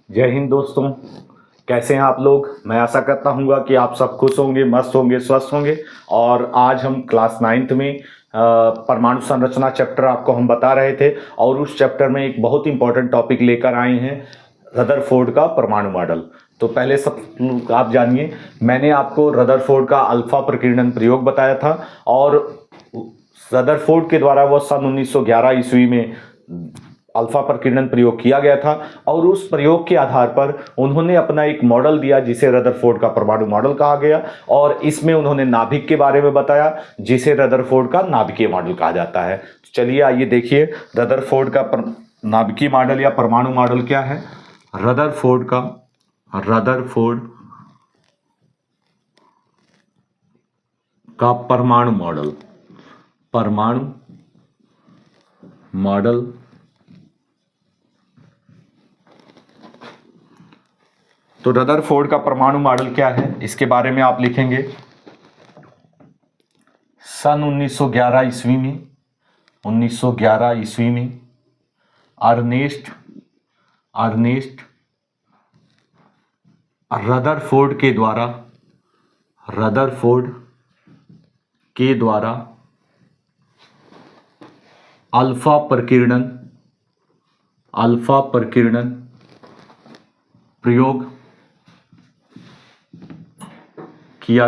जय हिंद दोस्तों। कैसे हैं आप लोग। मैं आशा करता हूँ कि आप सब खुश होंगे, मस्त होंगे, स्वस्थ होंगे। और आज हम क्लास 9th में परमाणु संरचना चैप्टर आपको हम बता रहे थे और उस चैप्टर में एक बहुत इंपॉर्टेंट टॉपिक लेकर आए हैं, रदरफोर्ड का परमाणु मॉडल। तो पहले सब आप जानिए, मैंने आपको रदरफोर्ड का अल्फा प्रकीर्णन प्रयोग बताया था और रदरफोर्ड के द्वारा वह सन 1911 ईस्वी में अल्फा प्रकीर्णन प्रयोग किया गया था और उस प्रयोग के आधार पर उन्होंने अपना एक मॉडल दिया जिसे रदरफोर्ड का परमाणु मॉडल कहा गया। और इसमें उन्होंने नाभिक के बारे में बताया जिसे रदरफोर्ड का नाभिकीय मॉडल कहा जाता है। तो चलिए आइए देखिए रदरफोर्ड का नाभिकीय मॉडल या परमाणु मॉडल क्या है। रदरफोर्ड का परमाणु मॉडल तो रदरफोर्ड का परमाणु मॉडल क्या है, इसके बारे में आप लिखेंगे सन 1911 ईस्वी में अर्नेस्ट रदरफोर्ड के द्वारा अल्फा प्रकीर्णन प्रयोग किया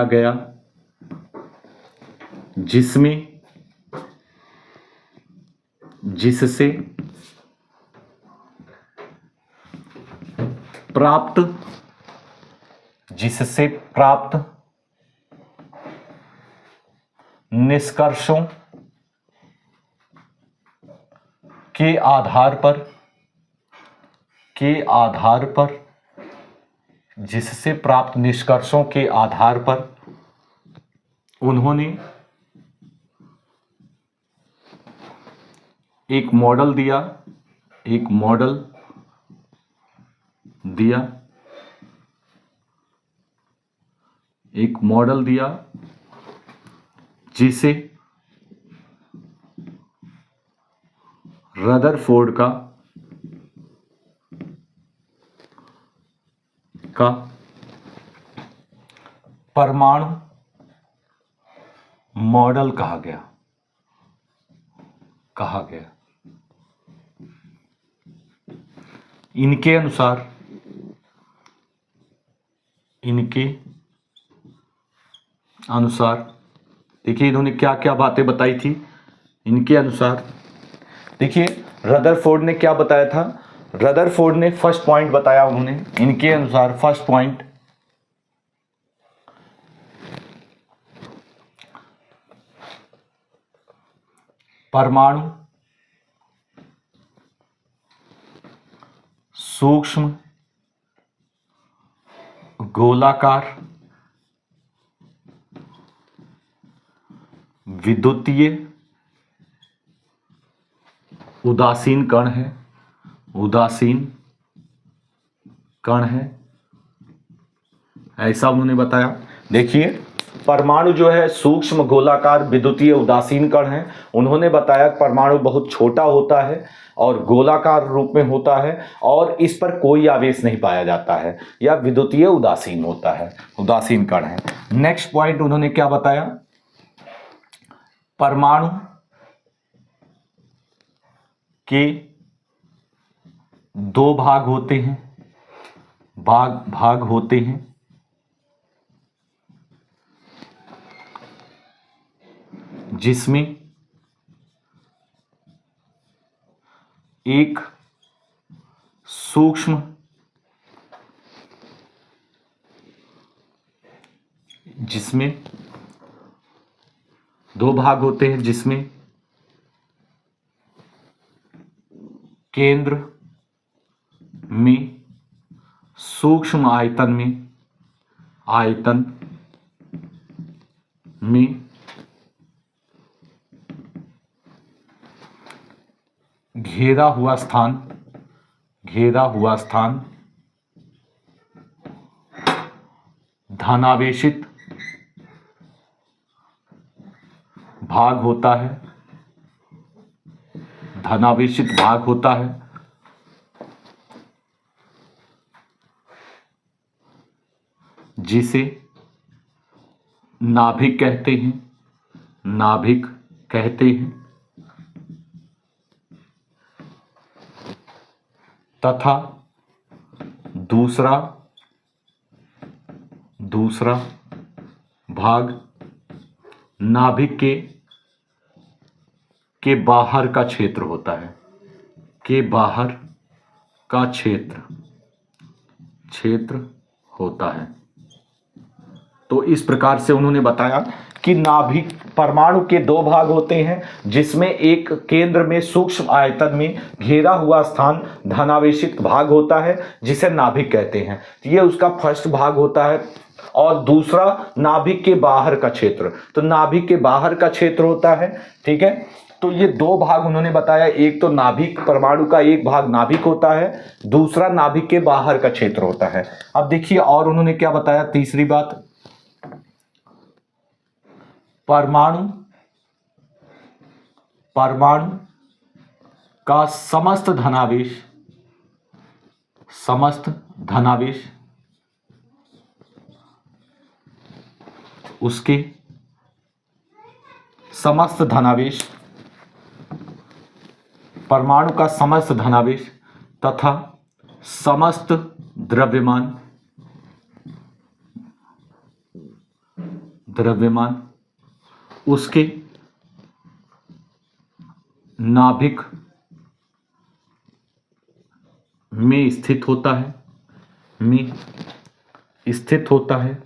गया जिससे प्राप्त निष्कर्षों के आधार पर उन्होंने एक मॉडल दिया जिसे रदरफोर्ड का परमाणु मॉडल कहा गया। इनके अनुसार देखिए इन्होंने क्या क्या बातें बताई थी। इनके अनुसार देखिए रदरफोर्ड ने क्या बताया था। रदरफोर्ड ने फर्स्ट पॉइंट बताया उन्होंने। इनके अनुसार फर्स्ट पॉइंट, परमाणु सूक्ष्म गोलाकार विद्युतीय उदासीन कण है, ऐसा उन्होंने बताया। देखिए परमाणु जो है सूक्ष्म गोलाकार विद्युतीय उदासीन कण है। उन्होंने बताया परमाणु बहुत छोटा होता है और गोलाकार रूप में होता है और इस पर कोई आवेश नहीं पाया जाता है या विद्युतीय उदासीन होता है, उदासीन कण है। नेक्स्ट पॉइंट उन्होंने क्या बताया, परमाणु के दो भाग होते हैं जिसमें एक सूक्ष्म जिसमें केंद्र में सूक्ष्म आयतन में घेरा हुआ स्थान धनावेशित भाग होता है, जिसे नाभिक कहते हैं, नाभिक कहते हैं, तथा दूसरा भाग नाभिक के बाहर का क्षेत्र होता है, के बाहर का क्षेत्र होता है। तो इस प्रकार से उन्होंने बताया कि नाभिक परमाणु के दो भाग होते हैं, जिसमें एक केंद्र में सूक्ष्म आयतन में घेरा हुआ स्थान धनावेशित भाग होता है जिसे नाभिक कहते हैं। ये उसका फर्स्ट भाग होता है। और दूसरा नाभिक के बाहर का क्षेत्र, तो नाभिक के बाहर का क्षेत्र होता है। ठीक है, तो ये दो भाग उन्होंने बताया, एक तो नाभिक परमाणु का एक भाग नाभिक होता है, दूसरा नाभिक के बाहर का क्षेत्र होता है। अब देखिए और उन्होंने क्या बताया, तीसरी बात, परमाणु का समस्त धनावेश उसके समस्त धनावेश, परमाणु का समस्त धनावेश तथा समस्त द्रव्यमान उसके नाभिक में स्थित होता है,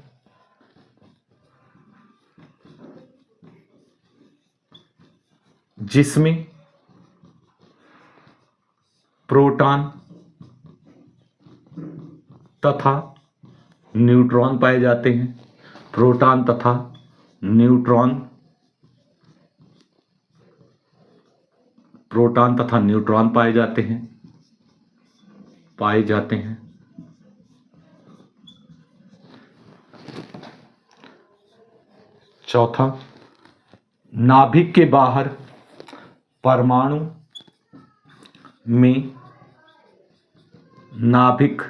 जिसमें प्रोटॉन तथा न्यूट्रॉन पाए जाते हैं, प्रोटॉन तथा न्यूट्रॉन पाए जाते हैं। चौथा, नाभिक के बाहर परमाणु में नाभिक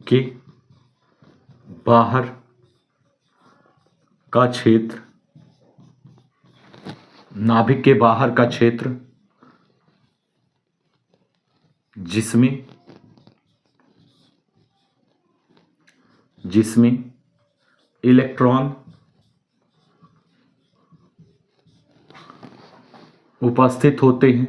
के बाहर का क्षेत्र, नाभिक के बाहर का क्षेत्र जिसमें इलेक्ट्रॉन उपस्थित होते हैं,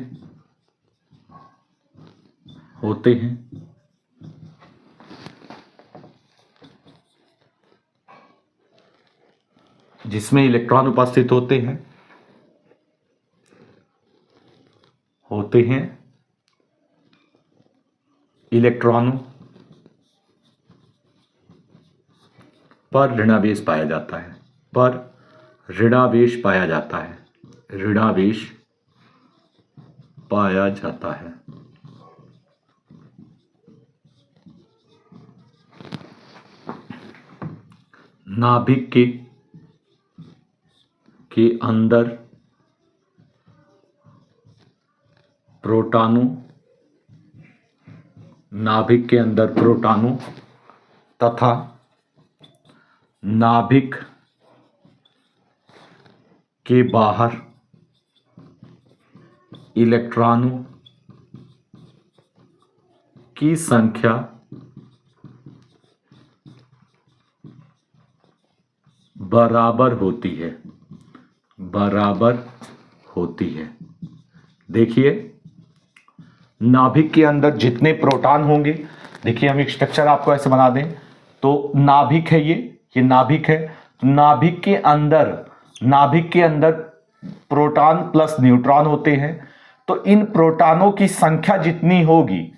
जिसमें इलेक्ट्रॉन उपस्थित होते हैं, इलेक्ट्रॉनों पर ऋणावेश पाया जाता है, नाभिक के अंदर प्रोटॉनों तथा नाभिक के बाहर इलेक्ट्रॉनों की संख्या बराबर होती है। देखिए नाभिक के अंदर जितने प्रोटॉन होंगे, देखिए हम एक स्ट्रक्चर आपको ऐसे बना दें, तो नाभिक है, ये नाभिक है। तो नाभिक के अंदर प्रोटॉन प्लस न्यूट्रॉन होते हैं। तो इन प्रोटॉनों की संख्या जितनी होगी,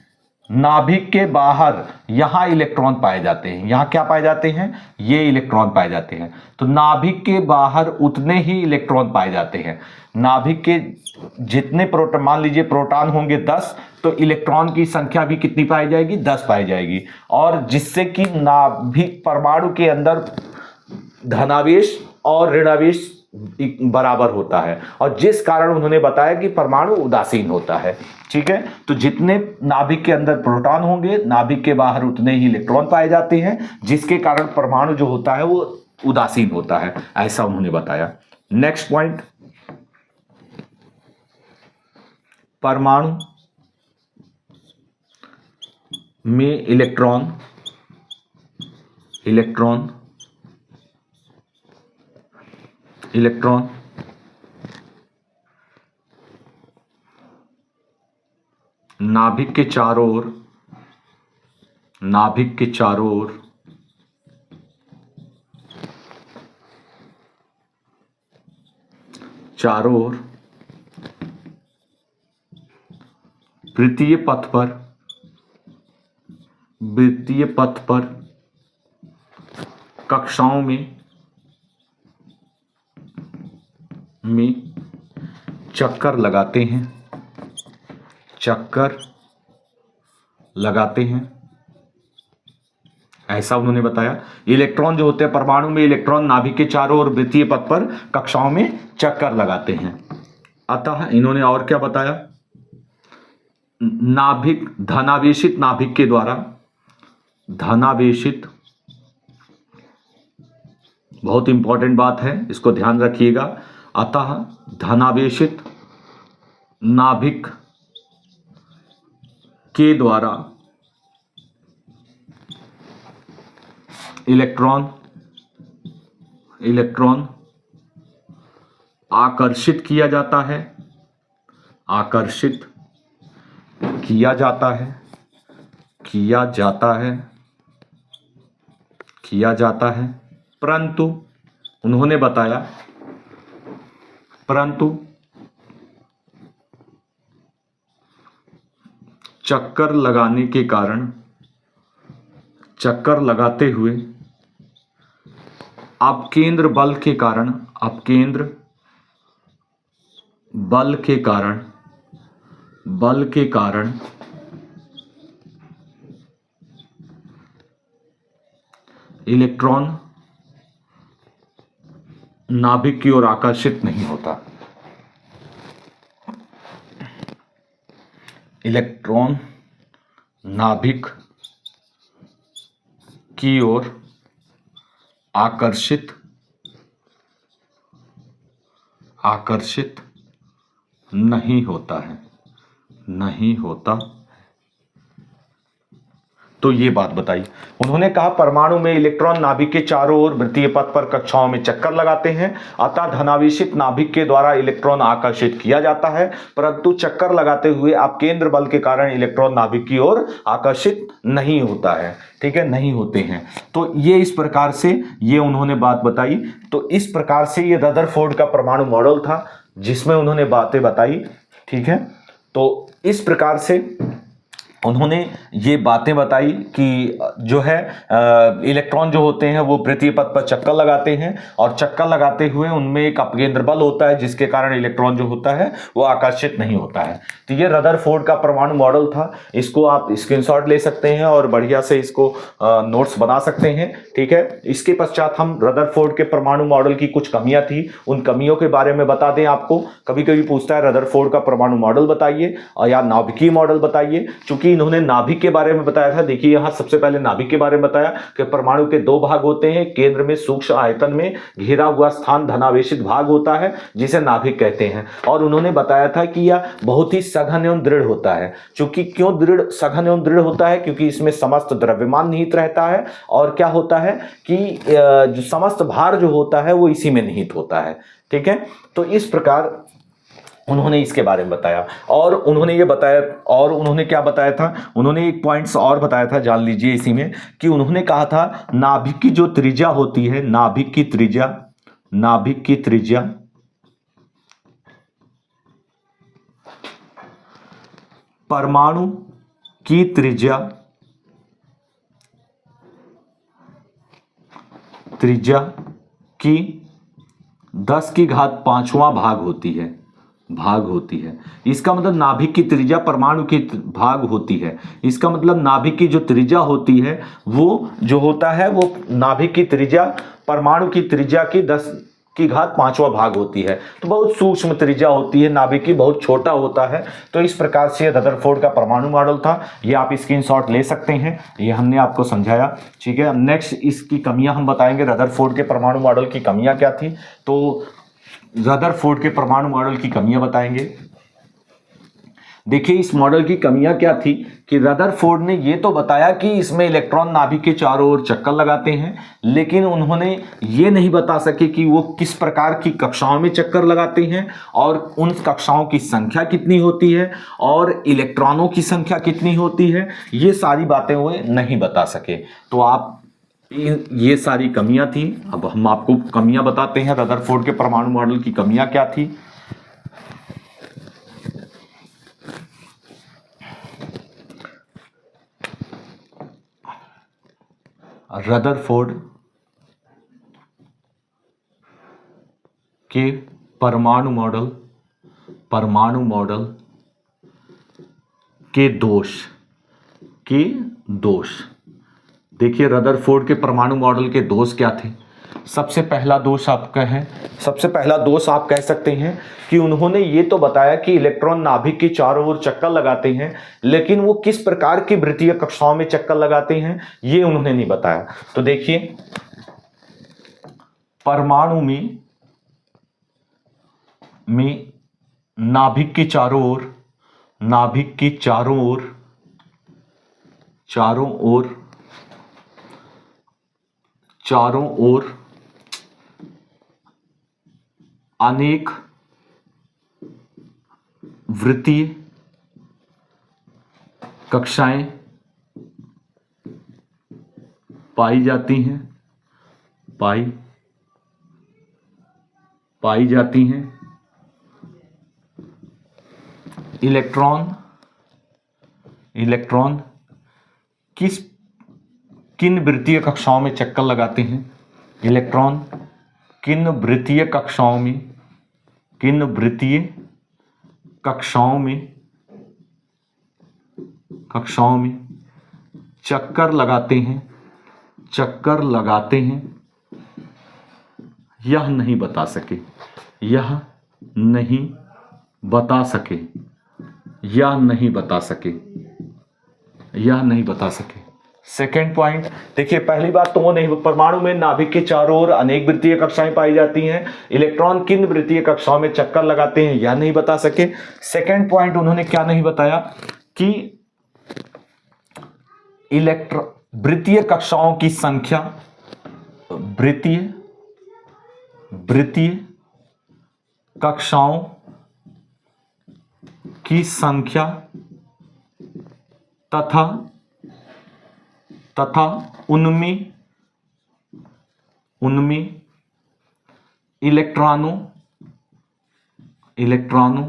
नाभिक के बाहर यहां इलेक्ट्रॉन पाए जाते हैं। यहां क्या पाए जाते हैं? ये इलेक्ट्रॉन पाए जाते हैं। तो नाभिक के बाहर उतने ही इलेक्ट्रॉन पाए जाते हैं। नाभिक के जितने प्रोटॉन, मान लीजिए प्रोटॉन होंगे 10, तो इलेक्ट्रॉन की संख्या भी कितनी पाई जाएगी? 10 पाई जाएगी। और जिससे कि नाभिक परमाणु के अंदर धनावेश और ऋणावेश बराबर होता है, और जिस कारण उन्होंने बताया कि परमाणु उदासीन होता है। ठीक है, तो जितने नाभिक के अंदर प्रोटॉन होंगे, नाभिक के बाहर उतने ही इलेक्ट्रॉन पाए जाते हैं, जिसके कारण परमाणु जो होता है वो उदासीन होता है, ऐसा उन्होंने बताया। नेक्स्ट पॉइंट, परमाणु में इलेक्ट्रॉन नाभिक के चारों ओर वृत्तीय पथ पर कक्षाओं में चक्कर लगाते हैं, ऐसा उन्होंने बताया। इलेक्ट्रॉन जो होते हैं परमाणु में, इलेक्ट्रॉन नाभिक के चारों ओर वृत्तीय पथ पर कक्षाओं में चक्कर लगाते हैं। अतः इन्होंने और क्या बताया, धनावेशित नाभिक के द्वारा, बहुत इंपॉर्टेंट बात है, इसको ध्यान रखिएगा। अतः धनावेशित नाभिक के द्वारा इलेक्ट्रॉन आकर्षित किया जाता है, परंतु उन्होंने बताया, चक्कर लगाते हुए अपकेंद्र बल के कारण इलेक्ट्रॉन नाभिक की ओर आकर्षित नहीं होता। इलेक्ट्रॉन नाभिक की ओर आकर्षित नहीं होता। तो ये बात बताई उन्होंने। कहा परमाणु में इलेक्ट्रॉन नाभिक के चारों ओर वृत्तीय पथ पर कक्षाओं में चक्कर लगाते हैं, अतः धनावेशित नाभिक के द्वारा इलेक्ट्रॉन आकर्षित किया जाता है, परंतु चक्कर लगाते हुए अपकेंद्र बल के कारण इलेक्ट्रॉन नाभिक की ओर आकर्षित नहीं होता है। ठीक है, नहीं होते हैं। तो ये इस प्रकार से ये उन्होंने बात बताई। तो इस प्रकार से ये रदरफोर्ड का परमाणु मॉडल था, जिसमें उन्होंने बातें बताई। ठीक है, तो इस प्रकार से उन्होंने ये बातें बताई कि जो है इलेक्ट्रॉन जो होते हैं वो वृत्तीय पथ पर चक्कर लगाते हैं, और चक्कर लगाते हुए उनमें एक अपकेंद्र बल होता है, जिसके कारण इलेक्ट्रॉन जो होता है वो आकर्षित नहीं होता है। तो ये रदरफोर्ड का परमाणु मॉडल था। इसको आप स्क्रीनशॉट ले सकते हैं और बढ़िया से इसको नोट्स बना सकते हैं। ठीक है, इसके पश्चात हम रदरफोर्ड के परमाणु मॉडल की कुछ कमियां थी, उन कमियों के बारे में बता दें आपको। कभी कभी पूछता है रदरफोर्ड का परमाणु मॉडल बताइए और या नाभिकीय मॉडल बताइए। चूंकि इन्होंने नाभिक के बारे में बताया था, देखिए यहां सबसे पहले नाभिक के बारे में बताया कि परमाणु के दो भाग होते हैं, केंद्र में सूक्ष्म आयतन में घिरा हुआ स्थान धनावेशित भाग होता है, जिसे नाभिक कहते हैं। और उन्होंने बताया था कि यह बहुत ही सघन एवं दृढ़ होता है। चूंकि क्यों सघन एवं दृढ़ होता है, क्योंकि इसमें समस्त द्रव्यमान निहित रहता है, और क्या होता है कि जो समस्त भार जो होता है वो इसी में निहित होता है। ठीक है, तो इस प्रकार उन्होंने इसके बारे में बताया। और उन्होंने ये बताया, और उन्होंने क्या बताया था, उन्होंने एक पॉइंट्स और बताया था, जान लीजिए इसी में, कि उन्होंने कहा था नाभिक की जो त्रिज्या होती है, नाभिक की त्रिज्या परमाणु की त्रिज्या की 10⁵ भाग होती है। इसका मतलब नाभिक की त्रिज्या परमाणु की भाग होती है। इसका मतलब नाभिक की जो त्रिज्या होती है वो जो होता है वो नाभिक की त्रिज्या परमाणु की त्रिज्या की की घात 5वां भाग होती है। तो बहुत सूक्ष्म त्रिज्या होती है, नाभिक की बहुत छोटा होता है। तो इस प्रकार से रदरफोर्ड का परमाणु मॉडल था। ये आप स्क्रीनशॉट ले सकते हैं, ये हमने आपको समझाया। ठीक है, नेक्स्ट इसकी कमियां हम बताएंगे, रदरफोर्ड के परमाणु मॉडल की कमियां क्या थी। तो रदरफोर्ड के परमाणु मॉडल की कमियां बताएंगे। देखिए, इस मॉडल की कमियां क्या थी कि रदरफोर्ड ने ये तो बताया कि इसमें इलेक्ट्रॉन नाभिक के चारों ओर चक्कर लगाते हैं, लेकिन उन्होंने ये नहीं बता सके कि वो किस प्रकार की कक्षाओं में चक्कर लगाते हैं और उन कक्षाओं की संख्या कितनी होती है और इलेक्ट्रॉनों की संख्या कितनी होती है। ये सारी बातें वो नहीं बता सके। तो आप ये सारी कमियां थी। अब हम आपको कमियां बताते हैं, रदरफोर्ड के परमाणु मॉडल की कमियां क्या थी। रदरफोर्ड के परमाणु मॉडल के दोष देखिए, रदरफोर्ड के परमाणु मॉडल के दोष क्या थे। सबसे पहला दोष आप कह सकते हैं कि उन्होंने ये तो बताया कि इलेक्ट्रॉन नाभिक के चारों ओर चक्कर लगाते हैं, लेकिन वो किस प्रकार की वृत्तीय कक्षाओं में चक्कर लगाते हैं ये उन्होंने नहीं बताया। तो देखिए, परमाणु में नाभिक के चारों ओर अनेक वृत्तीय कक्षाएं पाई जाती हैं। इलेक्ट्रॉन किन वृत्तीय कक्षाओं में चक्कर लगाते हैं। इलेक्ट्रॉन किन वृत्तीय कक्षाओं में चक्कर लगाते हैं, यह नहीं बता सके। सेकेंड पॉइंट देखिए, पहली बात तो वो नहीं, परमाणु में नाभिक के चारों ओर अनेक वृत्तीय कक्षाएं पाई जाती हैं, इलेक्ट्रॉन किन वृत्तीय कक्षाओं में चक्कर लगाते हैं यह नहीं बता सके। सेकेंड पॉइंट उन्होंने क्या नहीं बताया कि वृत्तीय कक्षाओं की संख्या, वृत्तीय कक्षाओं की संख्या तथा उनमें इलेक्ट्रॉनों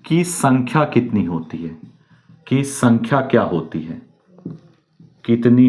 की संख्या कितनी होती है, की संख्या क्या होती है, कितनी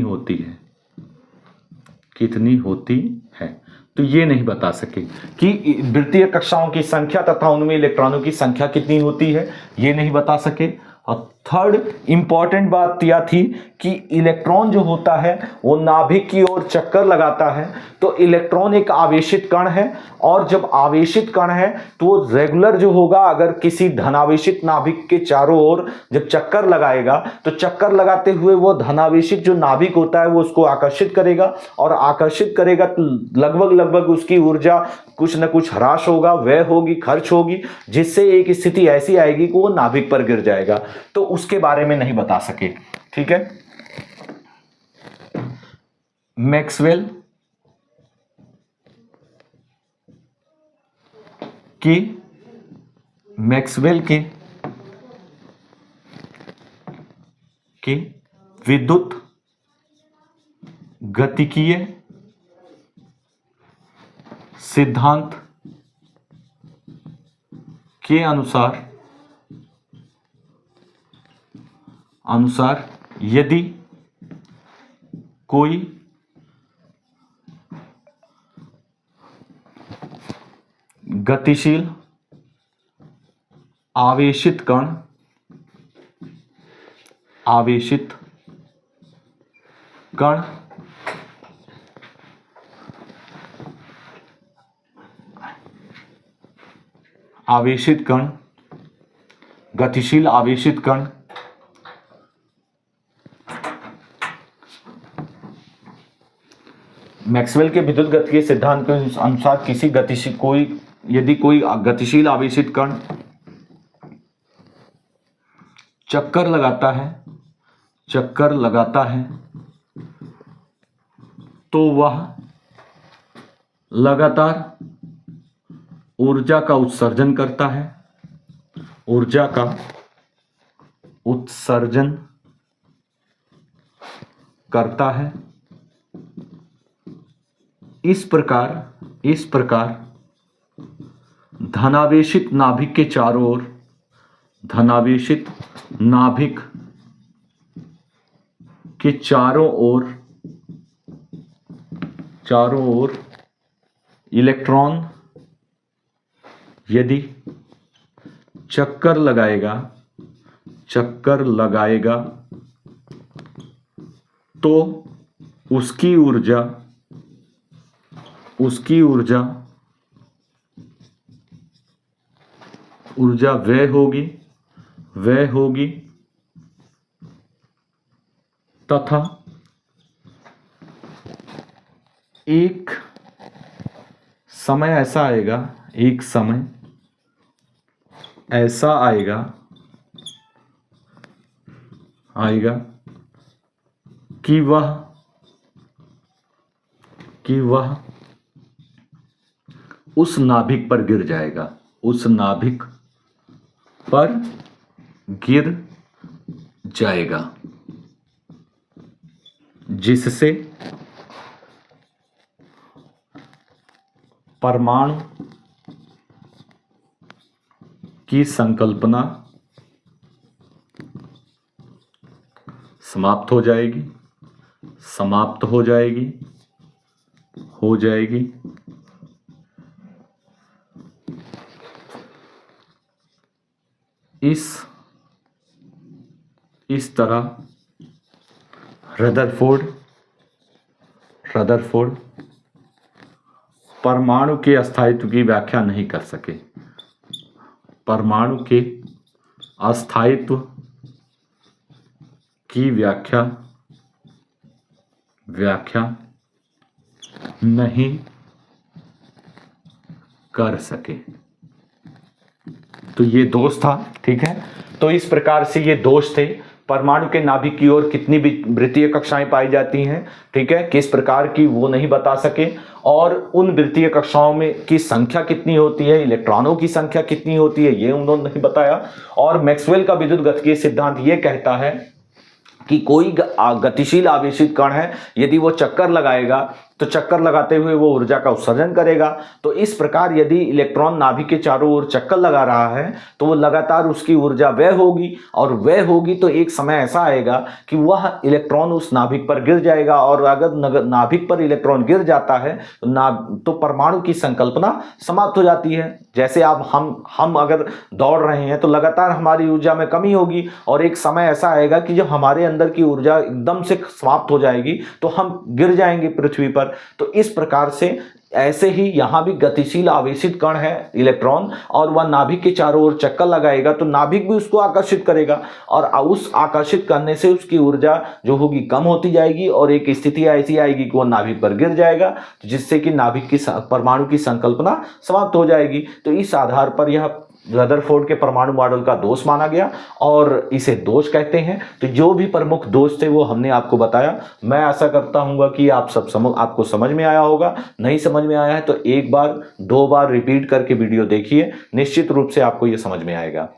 होती है। तो ये नहीं बता सके कि वृत्तीय कक्षाओं की संख्या तथा उनमें इलेक्ट्रॉनों की संख्या कितनी होती है, ये नहीं बता सके। और थर्ड इंपॉर्टेंट बात यह थी कि इलेक्ट्रॉन जो होता है वो नाभिक की ओर चक्कर लगाता है। तो इलेक्ट्रॉन एक आवेशित कण है, और जब आवेशित कण है तो वो रेगुलर जो होगा, अगर किसी धनावेशित नाभिक के चारों ओर जब चक्कर लगाएगा तो चक्कर लगाते हुए वो धनावेशित जो नाभिक होता है वो उसको आकर्षित करेगा, और आकर्षित करेगा तो लगभग उसकी ऊर्जा कुछ न कुछ ह्रास होगा, व्यय होगी, खर्च होगी, जिससे एक स्थिति ऐसी आएगी कि वो नाभिक पर गिर जाएगा। तो उसके बारे में नहीं बता सके। ठीक है, मैक्सवेल के विद्युत गतिकीय सिद्धांत के अनुसार यदि कोई गतिशील आवेशित कण आवेशित कण, गतिशील आवेशित कण मैक्सवेल के विद्युत गतिकीय सिद्धांत के अनुसार यदि कोई गतिशील आवेशित कण चक्कर लगाता है तो वह लगातार ऊर्जा का उत्सर्जन करता है। इस प्रकार धनावेशित नाभिक के चारों ओर इलेक्ट्रॉन यदि चक्कर लगाएगा तो उसकी ऊर्जा व्यय होगी तथा एक समय ऐसा आएगा कि वह उस नाभिक पर गिर जाएगा जिससे परमाणु की संकल्पना समाप्त हो जाएगी। इस तरह रदरफोर्ड परमाणु के अस्तित्व की व्याख्या नहीं कर सके। परमाणु के अस्तित्व की व्याख्या नहीं कर सके। तो ये दोष था, ठीक है। तो इस प्रकार से ये दोष थे। परमाणु के नाभिक की ओर कितनी वृत्तीय कक्षाएं पाई जाती हैं, ठीक है, किस प्रकार की, वो नहीं बता सके। और उन वृत्तीय कक्षाओं में की संख्या कितनी होती है, इलेक्ट्रॉनों की संख्या कितनी होती है, ये उन्होंने नहीं बताया। और मैक्सवेल का विद्युत गतिकीय सिद्धांत ये कहता है कि कोई गतिशील आवेशित कण है, यदि वो चक्कर लगाएगा तो चक्कर लगाते हुए वो ऊर्जा का उत्सर्जन करेगा। तो इस प्रकार यदि इलेक्ट्रॉन नाभिक के चारों ओर चक्कर लगा रहा है तो वो लगातार उसकी ऊर्जा व्यय होगी, और व्यय होगी तो एक समय ऐसा आएगा कि वह इलेक्ट्रॉन उस नाभिक पर गिर जाएगा। और अगर नाभिक पर इलेक्ट्रॉन गिर जाता है तो परमाणु की संकल्पना समाप्त हो जाती है। जैसे आप हम अगर दौड़ रहे हैं तो लगातार हमारी ऊर्जा में कमी होगी, और एक समय ऐसा आएगा कि जब हमारे अंदर की ऊर्जा एकदम से समाप्त हो जाएगी तो हम गिर जाएंगे पृथ्वी पर। तो इस प्रकार से ऐसे ही यहां भी गतिशील आवेशित कण है इलेक्ट्रॉन, और वह नाभिक के चारों ओर चक्कर लगाएगा तो नाभिक भी उसको आकर्षित करेगा, और उस आकर्षित करने से उसकी ऊर्जा जो होगी कम होती जाएगी, और एक स्थिति ऐसी आएगी कि वह नाभिक पर गिर जाएगा, जिससे कि नाभिक की परमाणु की संकल्पना समाप्त हो जाएगी। तो इस आधार पर यह रदरफोर्ड के परमाणु मॉडल का दोष माना गया, और इसे दोष कहते हैं। तो जो भी प्रमुख दोष थे वो हमने आपको बताया। मैं आशा करता हूँ कि आपको समझ में आया होगा। नहीं समझ में आया है तो एक बार 2 बार रिपीट करके वीडियो देखिए, निश्चित रूप से आपको ये समझ में आएगा।